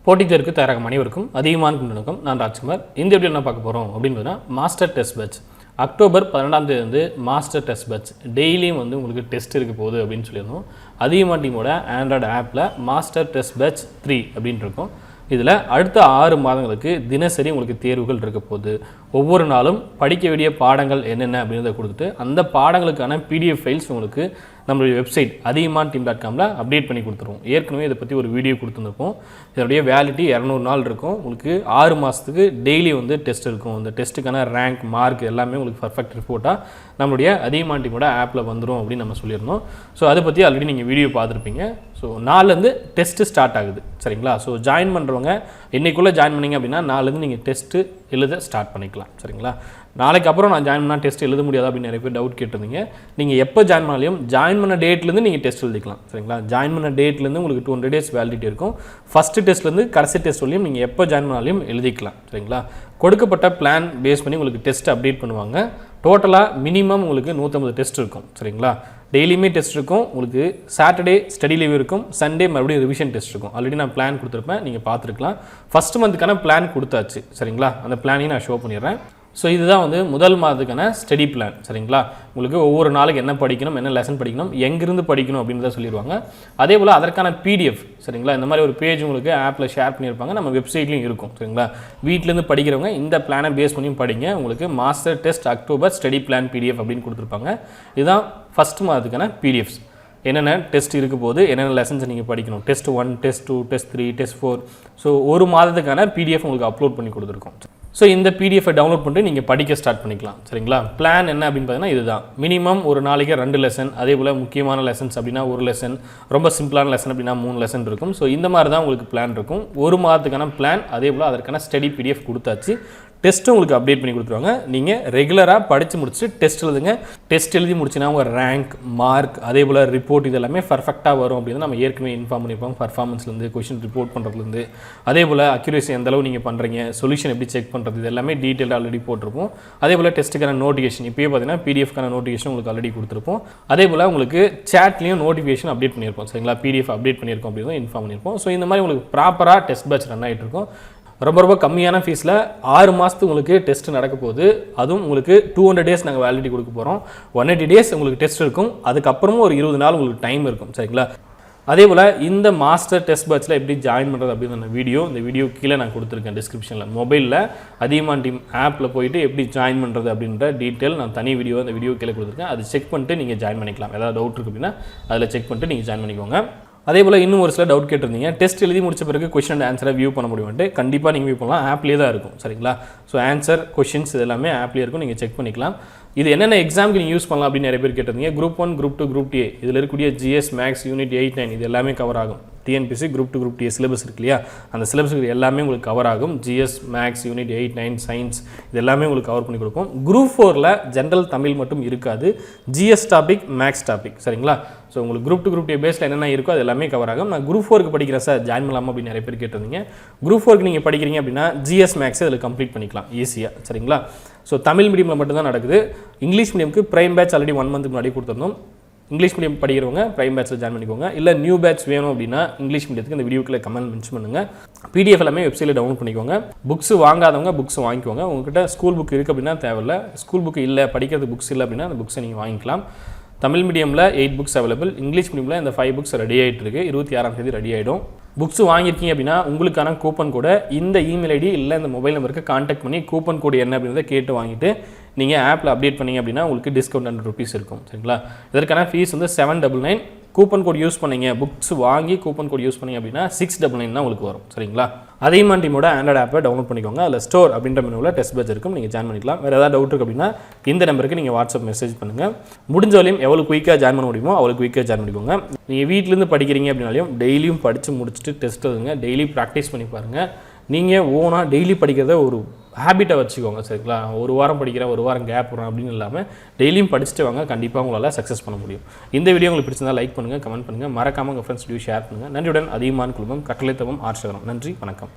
போட்டித் தேர்வுக்கு தயாராகும் அனைவருக்கும் அதிகமான வணக்கம். நான் ராஜ்குமார். இந்த வீடியோ என்ன பார்க்க போகிறோம் அப்படின்றதுனா மாஸ்டர் டெஸ்ட் பேட்ச் அக்டோபர் 12ஆம் தேதி வந்து மாஸ்டர் டெஸ்ட் பேட்ச் டெய்லியும் வந்து உங்களுக்கு டெஸ்ட் இருக்க போகுது அப்படின்னு சொல்லியிருந்தோம். அதிகமாக டீமோட ஆண்ட்ராய்டு ஆப்பில் மாஸ்டர் டெஸ்ட் பேட்ச் 3 அப்படின்னு இருக்கும். இதில் அடுத்த 6 மாதங்களுக்கு தினசரி உங்களுக்கு தேர்வுகள் இருக்க போகுது. ஒவ்வொரு நாளும் படிக்க வேண்டிய பாடங்கள் என்னென்ன அப்படின்றத கொடுத்துட்டு அந்த பாடங்களுக்கான பிடிஎஃப் ஃபைல்ஸ் உங்களுக்கு நம்மளுடைய வெப்சைட் athiyaman.com அப்டேட் பண்ணி கொடுத்துருவோம். ஏற்கனவே இதை பற்றி ஒரு வீடியோ கொடுத்துருப்போம். இதனுடைய வேலிட்டி 200 நாள் இருக்கும். உங்களுக்கு 6 மாதத்துக்கு டெய்லி வந்து டெஸ்ட் இருக்கும். அந்த டெஸ்ட்டுக்கான ரேங்க் மார்க் எல்லாமே உங்களுக்கு பர்ஃபெக்ட் ரிப்போர்ட்டாக நம்மளுடைய அதிகமான டீமோட ஆப்பில் வந்துடும் அப்படின்னு நம்ம சொல்லியிருந்தோம். ஸோ அதை பற்றி ஆல்ரெடி நீங்கள் வீடியோ பார்த்துருப்பீங்க. ஸோ நாலுலேருந்து டெஸ்ட்டு ஸ்டார்ட் ஆகுது, சரிங்களா? ஸோ ஜாயின் பண்ணுறவங்க இன்றைக்குள்ளே ஜாயின் பண்ணிங்க அப்படின்னா நாலுலேருந்து நீங்கள் டெஸ்ட்டு எழுத ஸ்டார்ட் பண்ணிக்கலாம், சரிங்களா? நாளைக்கு அப்புறம் நான் ஜாயின் பண்ணால் டெஸ்ட் எழுத முடியாதா அப்படின்னு நிறைய பேர் டவுட் கேட்டிருந்தீங்க. நீங்கள் எப்போ ஜாயின் பண்ணாலையும் ஜாயின் பண்ண டேட்லேருந்து நீங்கள் டெஸ்ட் எழுதிக்கலாம், சரிங்களா? ஜாயின் பண்ண டேட்லேருந்து உங்களுக்கு 200 days வேலிடிட்டி இருக்கும். ஃபஸ்ட்டு டெஸ்ட்லேருந்து கடைசி டெஸ்ட் வரையும் நீங்கள் எப்போ ஜாயின் பண்ணாலையும் எழுதிக்கலாம், சரிங்களா? கொடுக்கப்பட்ட பிளான் பேஸ் பண்ணி உங்களுக்கு டெஸ்ட் அப்டேட் பண்ணுவாங்க. டோட்டலாக மினிமம் உங்களுக்கு 150 டெஸ்ட் இருக்கும், சரிங்களா? டெய்லியுமே டெஸ்ட் இருக்கும். உங்களுக்கு சாட்டர்டே ஸ்டடி லீவ் இருக்கும். சண்டே மறுபடியும் ரிவிஷன் டெஸ்ட் இருக்கும். ஆல்ரெடி நான் பிளான் கொடுத்துருப்பேன், நீங்கள் பார்த்துருக்கலாம். ஃபஸ்ட் மந்த்துக்கான பிளான் கொடுத்தாச்சு, சரிங்களா? அந்த பிளானையும் நான் ஷோ பண்ணிடுறேன். ஸோ இதுதான் வந்து முதல் மாதத்துக்கான ஸ்டடி பிளான், சரிங்களா? உங்களுக்கு ஒவ்வொரு நாளைக்கு என்ன படிக்கணும், என்ன லெசன் படிக்கணும், எங்கிருந்து படிக்கணும் அப்படின்றத சொல்லிடுவாங்க. அதே போல் அதற்கான பிடிஎஃப், சரிங்களா? இந்த மாதிரி ஒரு பேஜ் உங்களுக்கு ஆப்பில் ஷேர் பண்ணியிருப்பாங்க, நம்ம வெப்சைட்லையும் இருக்கும், சரிங்களா? வீட்டிலேருந்து படிக்கிறவங்க இந்த பிளானை பேஸ் பண்ணியும் படிங்க. உங்களுக்கு master test October study plan PDF அப்படின்னு கொடுத்துருப்பாங்க. இதுதான் ஃபஸ்ட் மாதத்துக்கான பிடிஎஃப்ஸ். என்னென்ன டெஸ்ட் இருக்க போது, என்னென்ன லெசன்ஸ் நீங்கள் படிக்கணும், test 1, test 2, test 3, test 4. So ஒரு மாதத்துக்கான பிடிஎஃப் உங்களுக்கு அப்லோட் பண்ணி கொடுத்துருக்கோம். ஸோ இந்த பிடிஎஃபை டவுன்லோட் பண்ணிட்டு நீங்கள் படிக்க ஸ்டார்ட் பண்ணிக்கலாம், சரிங்களா? பிளான் என்ன அப்படின்னு பார்த்தீங்கன்னா இதுதான். மினிமம் ஒரு நாளைக்கு 2 லெசன், அதே போல் முக்கியமான லெசன்ஸ் அப்படின்னா 1 லெசன், ரொம்ப சிம்பிளான லெசன் அப்படின்னா 3 லெசன் இருக்கும். ஸோ இந்த மாதிரி தான் உங்களுக்கு பிளான் இருக்கும். ஒரு மாதத்துக்கான பிளான், அதே போல் அதற்கான ஸ்டடி பிடிஎஃப் கொடுத்தாச்சு. டெஸ்ட்டும் உங்களுக்கு அப்டேட் பண்ணி கொடுத்துருவாங்க. நீங்கள் ரெகுலராக படித்து முடிச்சுட்டு டெஸ்ட் எழுதுங்க. டெஸ்ட் எழுதி முடிச்சுன்னா உங்கள் ரேங்க், மார்க், அதே போல் ரிப்போர்ட் இது எல்லாமே பர்ஃபெக்டாக வரும் அப்படின்னு நம்ம ஏற்கனவே இன்ஃபார்ம் பண்ணியிருப்போம். பர்ஃபார்மன்ஸ்லேருந்து, கொஷின் ரிப்போர்ட் பண்ணுறதுலேருந்து, அதே போல் அக்யூரேசி எந்த அளவு நீங்கள் பண்ணுறீங்க, சொல்யூஷன் எப்படி செக் பண்ணுறது, இது எல்லாமே டீட்டெயிலாக ஆல்ரெடி போட்டிருப்போம். அதே போல் டெஸ்ட்டுக்கான நோட்டிஃபிகேஷன் இப்போயே பார்த்தீங்கன்னா பிடிஎஃப்கான நோட்டிஃபிகேஷன் உங்களுக்கு ஆல்ரெடி கொடுத்துருப்போம். அதே போல் உங்களுக்கு சேட்லேயும் நோட்டிஃபிகேஷன் அப்டேட் பண்ணியிருப்போம், சரிங்களா? பிடிஎஃப் அப்டேட் பண்ணியிருக்கோம் அப்படின்னு இன்ஃபார்ம் பண்ணியிருப்போம். ஸோ இந்த மாதிரி உங்களுக்கு ப்ராப்பராக டெஸ்ட் பேட்ச் ரன் ஆகிட்டு இருக்கும். ரொம்ப கம்மியான ஃபீஸில் 6 மாதத்துக்கு உங்களுக்கு டெஸ்ட் நடக்க போகுது. அதுவும் உங்களுக்கு 200 days நாங்கள் வேலிடிட்டி கொடுக்க போகிறோம். 180 days உங்களுக்கு டெஸ்ட் இருக்கும். அதுக்கப்புறமும் ஒரு 20 நாள் உங்களுக்கு டைம் இருக்கும், சரிங்களா? அதே போல் இந்த மாஸ்டர் டெஸ்ட் பேட்சில் எப்படி ஜாயின் பண்ணுறது அப்படின்னு வீடியோ, இந்த வீடியோ கீழே நான் கொடுத்துருக்கேன் டிஸ்கிரிப்ஷனில். மொபைலில் அதிகமான டீம் ஆப்பில் போயிட்டு எப்படி ஜாயின் பண்ணுறது அப்படின்ற டீட்டெயில் நான் தனி வீடியோ அந்த வீடியோ கீழே கொடுத்துருக்கேன். அது செக் பண்ணிட்டு நீங்கள் ஜாயின் பண்ணிக்கலாம். ஏதாவது டவுட் இருக்குது அப்படின்னா அதில் செக் பண்ணிட்டு நீங்கள் ஜாயின் பண்ணிக்கோங்க. அதே போல் இன்னும் ஒரு சில டவுட் கேட்டிருந்தீங்க. டெஸ்ட் எழுதி முடிச்ச பிறகு கொஷின் அண்ட் ஆன்சரை வியூ பண்ண முடியும்ட்டு. கண்டிப்பாக நீங்கள் வியூ பண்ணலாம். ஆப்லேயே தான் இருக்கும், சரிங்களா? ஸோ ஆன்சர், கொஷின்ஸ் இது எல்லாமே ஆப்லேயே இருக்கும். நீங்கள் செக் பண்ணிக்கலாம். இது என்னென்ன எக்ஸாமுக்கு நீங்கள் யூஸ் பண்ணலாம் அப்படின்னு நிறைய பேர் கேட்டிருந்தீங்க. குரூப் 1, குரூப் 2, குரூப் TA இதில் இருக்கக்கூடிய ஜிஎஸ், மேக்ஸ், யூனிட் 8, 9 இது எல்லாமே கவர் ஆகும். TNPSC group 2, group TA syllabus இருக்கு இல்லையா, அந்த சிலபஸ் எல்லாமே உங்களுக்கு கவர் ஆகும். ஜிஎஸ், மேக்ஸ், யூனிட் 8, 9, சயின்ஸ் இது எல்லாமே உங்களுக்கு கவர் பண்ணி கொடுக்கும். குரூப் 4ல் ஜென்ரல் தமிழ் மட்டும் இருக்காது. ஜிஎஸ் டாபிக், மேக்ஸ் டாபிக், சரிங்களா? ஸோ உங்களுக்கு குரூப் 2, குரூப் TA பேஸில் என்னென்ன இருக்கோ அது எல்லாமே கவர் ஆகும். நான் குரூப் 4க்கு படிக்கிறேன் சார், ஜாயின் பண்ணலாமா அப்படின்னு நிறைய பேர் கேட்டிருந்தீங்க. குரூப் 4க்கு நீங்கள் படிக்கிறீங்க அப்படின்னா ஜிஎஸ், மேக்ஸ் அதில் கம்ப்ளீட் பண்ணிக்கலாம் ஈஸியாக, சரிங்களா? ஸோ தமிழ் மீடியமில் மட்டும்தான் நடக்குது. இங்கிலீஷ் மீடியமுக்கு ப்ரைம் பேட்ச் ஆல்ரெடி 1 month முன்னாடி கொடுத்துருந்தோம். இங்கிலீஷ் மீடியம் படிக்கிறவங்க ப்ரைம் பேட்சில் ஜாயின் பண்ணிக்கோங்க. இல்லை நியூ பேட்ச் வேணும் அப்படின்னா இங்கிலீஷ் மீடியத்துக்கு இந்த வீடியோக்குள்ள கமெண்ட் மென்ஷன் பண்ணுங்கள். பிடிஎஃப் எல்லாமே வெப்சைட்டில் டவுன்லோட் பண்ணிக்கோங்க. புக்ஸ் வாங்காதவங்க புக்ஸ் வாங்கிக்கோங்க. உங்கள்கிட்ட ஸ்கூல் புக் இருக்குது அப்படின்னா தேவையில்லை. ஸ்கூல் புக் இல்லை, படிக்கிறது புக்ஸ் இல்லை அப்படின்னா அந்த புக்ஸை நீங்கள் வாங்கிக்கலாம். தமிழ் மீடியமில் 8 books அவைலபிள். இங்கிலீஷ் மீடியமில் இந்த 5 books ரெடி ஆகிட்டு இருக்குது. 26ஆம் தேதி ரெடி ஆகிடும். புக்ஸ் வாங்கியிருக்கீங்க அப்படின்னா உங்களுக்கான கூப்பன் கோடை இந்த இமெயில் ஐடி இல்லை இந்த மொபைல் நம்பருக்கு கான்டாக்ட் பண்ணி கூப்பன் கோடு என்ன அப்படின்றத கேட்டு வாங்கிட்டு நீங்கள் ஆப்பில் அப்டேட் பண்ணிங்க அப்படின்னா உங்களுக்கு டிஸ்கவுண்ட் 100 rupees இருக்கும், சரிங்களா? இதற்கான ஃபீஸ் வந்து 799. கூப்பன் கோட் யூஸ் பண்ணிங்க, புக்ஸ் வாங்கி கூப்பன் கோட் யூஸ் பண்ணிங்க அப்படின்னா 699 தான் உங்களுக்கு வரும், சரிங்களா? அதிகமான டீமோட ஆண்ட்ராய்டு ஆப்பை டவுன்லோட் பண்ணிக்கோங்க. அதில் ஸ்டோர் அப்படின்ற மெனுவில் டெஸ்ட் பேட்ச் இருக்கும். நீங்கள் ஜாயின் பண்ணிக்கலாம். வேறு ஏதாவது டவுட் இருக்குது அப்படின்னா இந்த நம்பருக்கு நீங்கள் வாட்ஸ்அப் மெசேஜ் பண்ணுங்கள். முடிஞ்ச வரையும் எவ்வளோ குயிக்காக ஜாயின் பண்ண முடியுமோ அவ்வளோ குயிக்காக ஜாயின் பண்ணிக்கோங்க. நீங்கள் வீட்டிலேருந்து படிக்கிறீங்க அப்படின்னாலையும் டெய்லியும் படித்து முடிச்சுட்டு டெஸ்ட் எழுதுங்க. டெய்லி ப்ராக்டிஸ் பண்ணி பாருங்கள். நீங்கள் ஓனாக டெய்லி படிக்கிறத ஒரு ஹேபிட்டை வச்சுக்கோங்க, சரிங்களா? ஒரு வாரம் படிக்கிறேன், ஒரு வாரம் கேப் வரும் அப்படின்னு இல்லாமல் டெய்லியும் படிச்சுட்டு வாங்க. கண்டிப்பாக உங்களால் சக்ஸஸ் பண்ண முடியும். இந்த வீடியோ உங்களுக்கு பிடிச்சிருந்தால் லைக் பண்ணுங்கள், கமெண்ட் பண்ணுங்கள். மறக்காமல் உங்கள் ஃப்ரெண்ட்ஸ் வீடியோ ஷேர் பண்ணுங்கள். நன்றியுடன் அதிகமான குழுமம் கட்டளை தவம் ஆர்ஷகரம். நன்றி, வணக்கம்.